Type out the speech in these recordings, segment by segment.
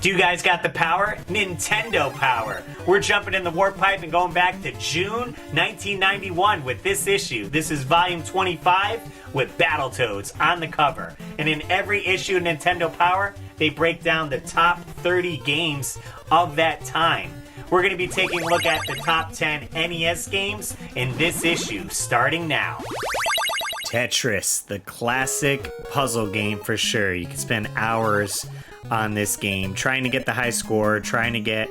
Do you guys got the power? Nintendo power. We're jumping in the warp pipe and going back to June 1991 with this issue. This is volume 25 with Battletoads on the cover. And in every issue of Nintendo Power, they break down the top 30 games of that time. We're going to be taking a look at the top 10 NES games in this issue, starting now. Tetris, the classic puzzle game for sure. You can spend hours on this game trying to get the high score, trying to get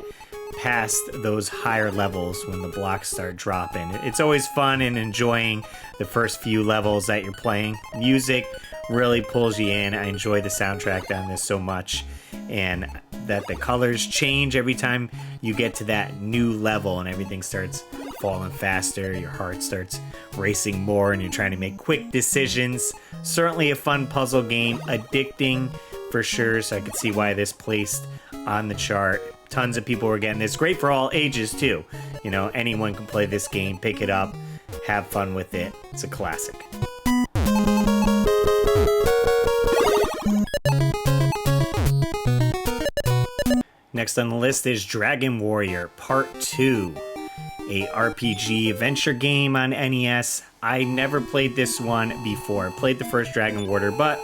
past those higher levels when the blocks start dropping. It's always fun and enjoying the first few levels that you're playing. Music really pulls you in. I enjoy the soundtrack on this so much, and that the colors change every time you get to that new level and everything starts falling faster. Your heart starts racing more and you're trying to make quick decisions. Certainly a fun puzzle game, addicting for sure, so I could see why this placed on the chart. Tons of people were getting this. Great for all ages too. You know, anyone can play this game, pick it up, have fun with it. It's a classic. Next on the list is Dragon Warrior Part 2, a RPG adventure game on NES. I never played this one before. Played the first Dragon Warrior, but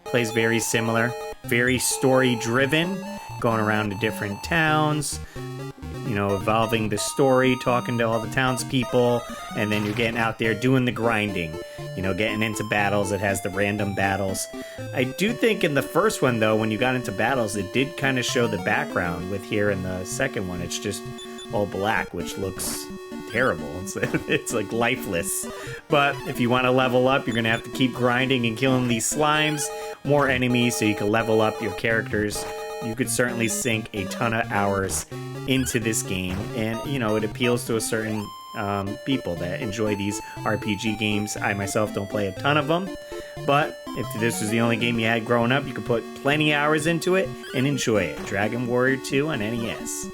plays very similar, very story driven, going around to different towns, you know, evolving the story, talking to all the townspeople, and then you're getting out there doing the grinding, you know, getting into battles. It has the random battles. I do think in the first one, though, when you got into battles, it did kind of show the background. With here in the second one, it's just all black, which looks terrible. It's like lifeless. But if you want to level up, you're going to have to keep grinding and killing these slimes, more enemies, so you can level up your characters. You could certainly sink a ton of hours into this game, and you know, it appeals to a certain people that enjoy these RPG games. I myself don't play a ton of them, but if this was the only game you had growing up, you could put plenty of hours into it and enjoy it. Dragon Warrior 2 on NES.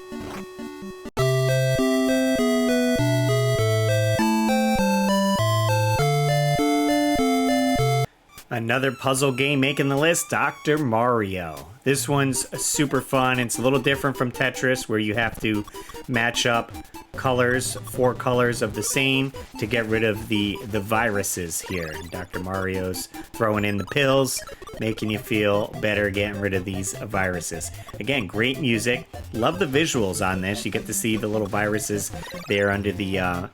Another puzzle game making the list, Dr. Mario. This one's super fun. It's a little different from Tetris, where you have to match up colors, 4 colors of the same, to get rid of the viruses here. Dr. Mario's throwing in the pills, making you feel better, getting rid of these viruses. Again, great music. Love the visuals on this. You get to see the little viruses there under the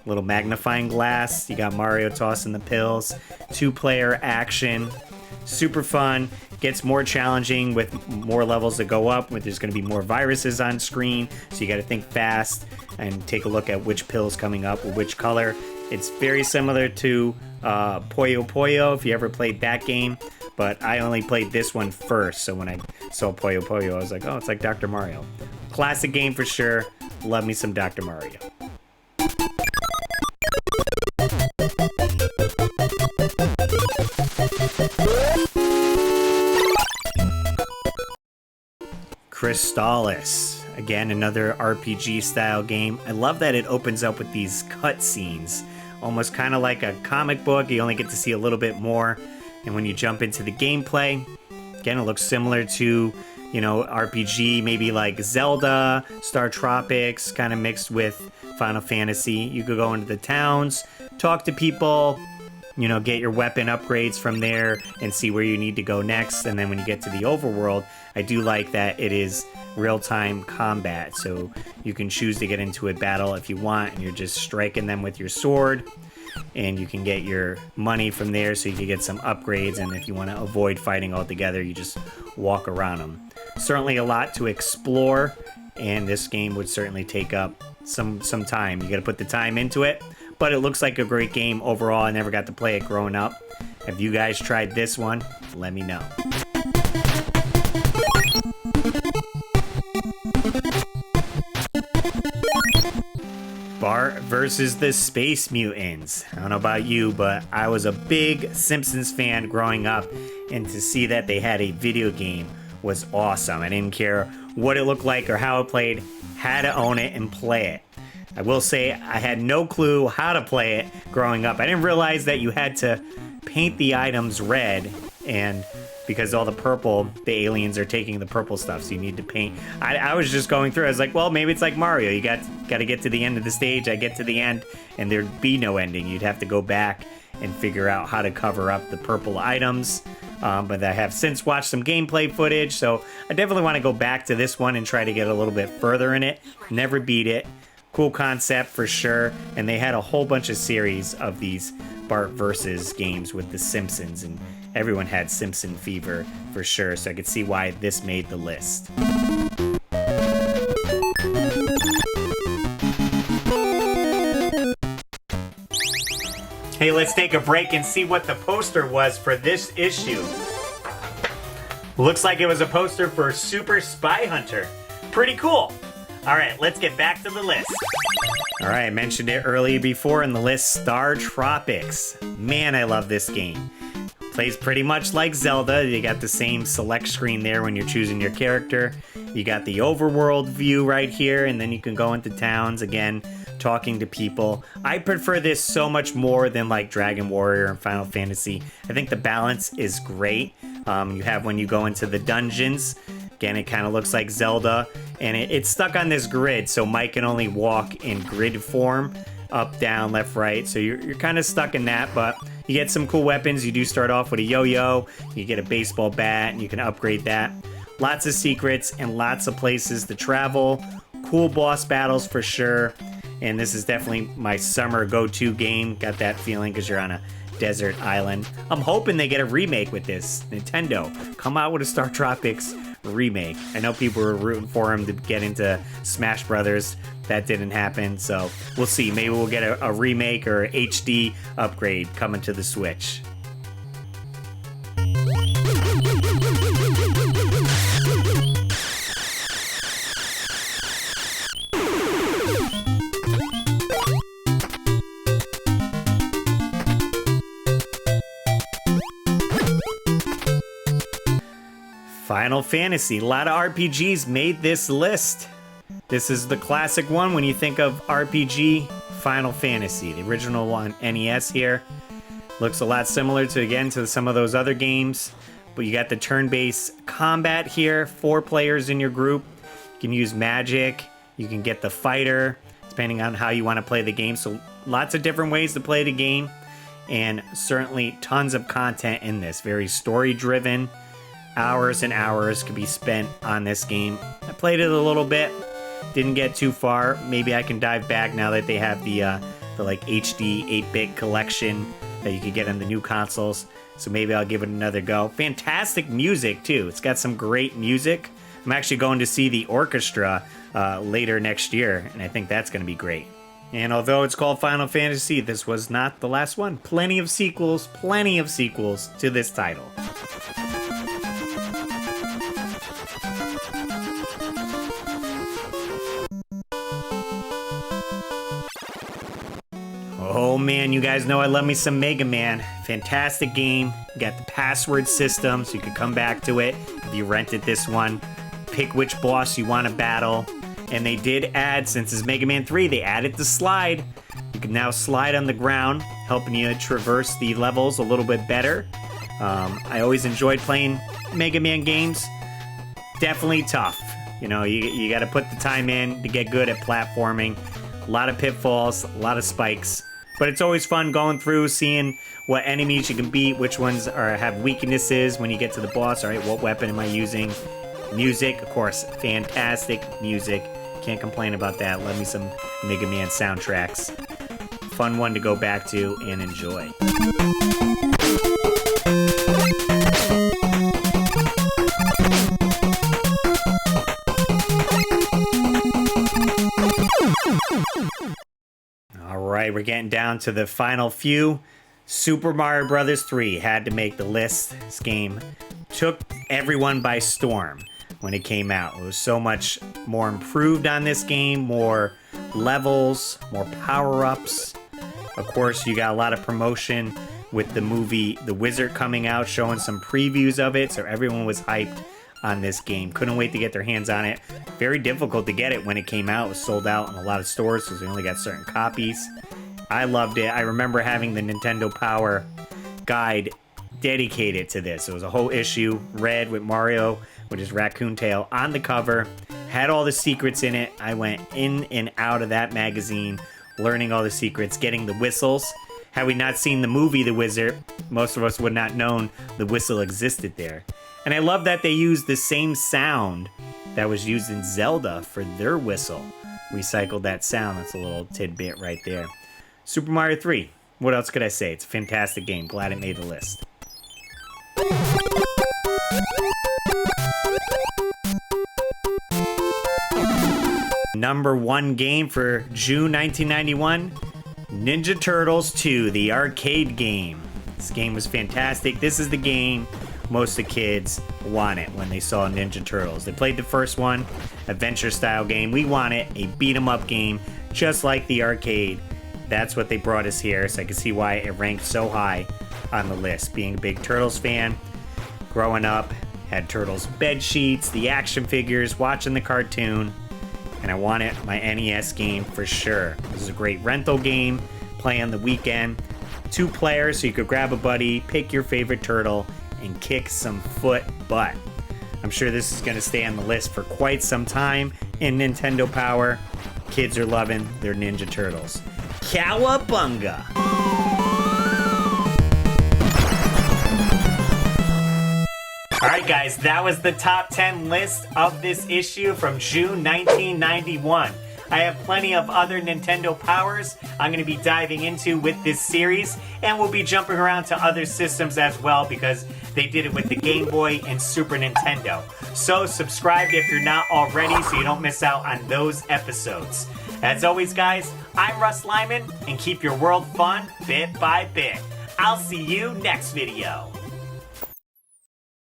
little magnifying glass. You got Mario tossing the pills. 2-player action. Super fun. Gets more challenging with more levels that go up, where there's going to be more viruses on screen, so you got to think fast and take a look at which pill's coming up or which color. It's very similar to Puyo Puyo, if you ever played that game, but I only played this one first, so when I saw Puyo Puyo, I was like, oh, it's like Dr. Mario. Classic game for sure. Love me some Dr. Mario. Crystalis. Again, another RPG style game. I love that it opens up with these cutscenes, almost kind of like a comic book. You only get to see a little bit more, and when you jump into the gameplay, again, it looks similar to, you know, RPG, maybe like Zelda, Startropics, kind of mixed with Final Fantasy. You could go into the towns, talk to people, you know, get your weapon upgrades from there and see where you need to go next. And then when you get to the overworld, I do like that it is real-time combat, so you can choose to get into a battle if you want, and you're just striking them with your sword, and you can get your money from there so you can get some upgrades. And if you want to avoid fighting altogether, you just walk around them. Certainly a lot to explore, and this game would certainly take up some time. You got to put the time into it, but it looks like a great game overall. I never got to play it growing up. Have you guys tried this one? Let me know. Bart versus the Space Mutants. I don't know about you, but I was a big Simpsons fan growing up, and to see that they had a video game was awesome. I didn't care what it looked like or how it played, had to own it and play it. I will say I had no clue how to play it growing up. I didn't realize that you had to paint the items red, and because all the purple, the aliens are taking the purple stuff, so you need to paint. I was just going through, I was like, well, maybe it's like Mario. You got to get to the end of the stage. I get to the end, and there'd be no ending. You'd have to go back and figure out how to cover up the purple items. But I have since watched some gameplay footage, so I definitely want to go back to this one and try to get a little bit further in it. Never beat it. Cool concept for sure. And they had a whole bunch of series of these Bart versus games with the Simpsons, and everyone had Simpson fever for sure, so I could see why this made the list. Hey, let's take a break and see what the poster was for this issue. Looks like it was a poster for Super Spy Hunter. Pretty cool. All right, let's get back to the list. All right, I mentioned it earlier before in the list, Startropics. Man, I love this game. Plays pretty much like Zelda. You got the same select screen there when you're choosing your character. You got the overworld view right here, and then you can go into towns again, talking to people. I prefer this so much more than like Dragon Warrior and Final Fantasy. I think the balance is great. You have when you go into the dungeons. Again, it kind of looks like Zelda, and it's stuck on this grid, so Mike can only walk in grid form, up, down, left, right. So you're kind of stuck in that, but you get some cool weapons. You do start off with a yo-yo, you get a baseball bat, and you can upgrade that. Lots of secrets and lots of places to travel. Cool boss battles for sure. And this is definitely my summer go-to game. Got that feeling because you're on a desert island. I'm hoping they get a remake with this. Nintendo, come out with a Startropics remake. I know people were rooting for him to get into Smash Brothers. That didn't happen, so we'll see. Maybe we'll get a remake or HD upgrade coming to the Switch. Final Fantasy. A lot of RPGs made this list. This is the classic one when you think of RPG, Final Fantasy. The original one, NES here. Looks a lot similar to some of those other games. But you got the turn-based combat here. 4 players in your group. You can use magic. You can get the fighter, depending on how you want to play the game. So lots of different ways to play the game. And certainly tons of content in this. Very story-driven. Hours and hours could be spent on this game. I played it a little bit, didn't get too far. Maybe I can dive back now that they have the like HD 8-bit collection that you could get on the new consoles. So maybe I'll give it another go. Fantastic music too. It's got some great music. I'm actually going to see the orchestra later next year, and I think that's going to be great. And although it's called Final Fantasy, this was not the last one. Plenty of sequels to this title. Oh man, you guys know I love me some Mega Man. Fantastic game. You got the password system, so you can come back to it if you rented this one. Pick which boss you want to battle. And they did add, since it's Mega Man 3, they added the slide. You can now slide on the ground, helping you traverse the levels a little bit better. I always enjoyed playing Mega Man games. Definitely tough. You know, you got to put the time in to get good at platforming. A lot of pitfalls, a lot of spikes. But it's always fun going through, seeing what enemies you can beat, which ones have weaknesses when you get to the boss. All right, what weapon am I using? Music, of course, fantastic music. Can't complain about that. Love me some Mega Man soundtracks. Fun one to go back to and enjoy. Alright, we're getting down to the final few. Super Mario Bros. 3 had to make the list. This game took everyone by storm when it came out. It was so much more improved on this game, more levels, more power-ups. Of course, you got a lot of promotion with the movie The Wizard coming out, showing some previews of it, so everyone was hyped on this game. Couldn't wait to get their hands on it. Very difficult to get it when it came out. It was sold out in a lot of stores because we only got certain copies. I loved it. I remember having the Nintendo Power guide dedicated to this. It was a whole issue, red with Mario with his raccoon tail on the cover. Had all the secrets in it. I went in and out of that magazine, learning all the secrets, getting the whistles. Had we not seen the movie The Wizard, most of us would not known the whistle existed there. And I love that they used the same sound that was used in Zelda for their whistle. Recycled that sound. That's a little tidbit right there. Super Mario 3. What else could I say? It's a fantastic game. Glad it made the list. Number 1 game for June 1991, Ninja Turtles 2, the arcade game. This game was fantastic. This is the game most of the kids wanted when they saw Ninja Turtles. They played the first one, adventure style game. We wanted a beat 'em up game just like the arcade. That's what they brought us here, so I can see why it ranked so high on the list. Being a big Turtles fan, growing up, had Turtles bed sheets, the action figures, watching the cartoon, and I wanted my NES game for sure. This is a great rental game, play on the weekend. 2 players, so you could grab a buddy, pick your favorite turtle, and kick some foot butt. I'm sure this is going to stay on the list for quite some time in Nintendo Power. Kids are loving their Ninja Turtles. Cowabunga! Alright guys, that was the top 10 list of this issue from June 1991. I have plenty of other Nintendo powers I'm going to be diving into with this series, and we'll be jumping around to other systems as well because they did it with the Game Boy and Super Nintendo. So subscribe if you're not already so you don't miss out on those episodes. As always guys, I'm RussLyman, and keep your world fun bit by bit. I'll see you next video.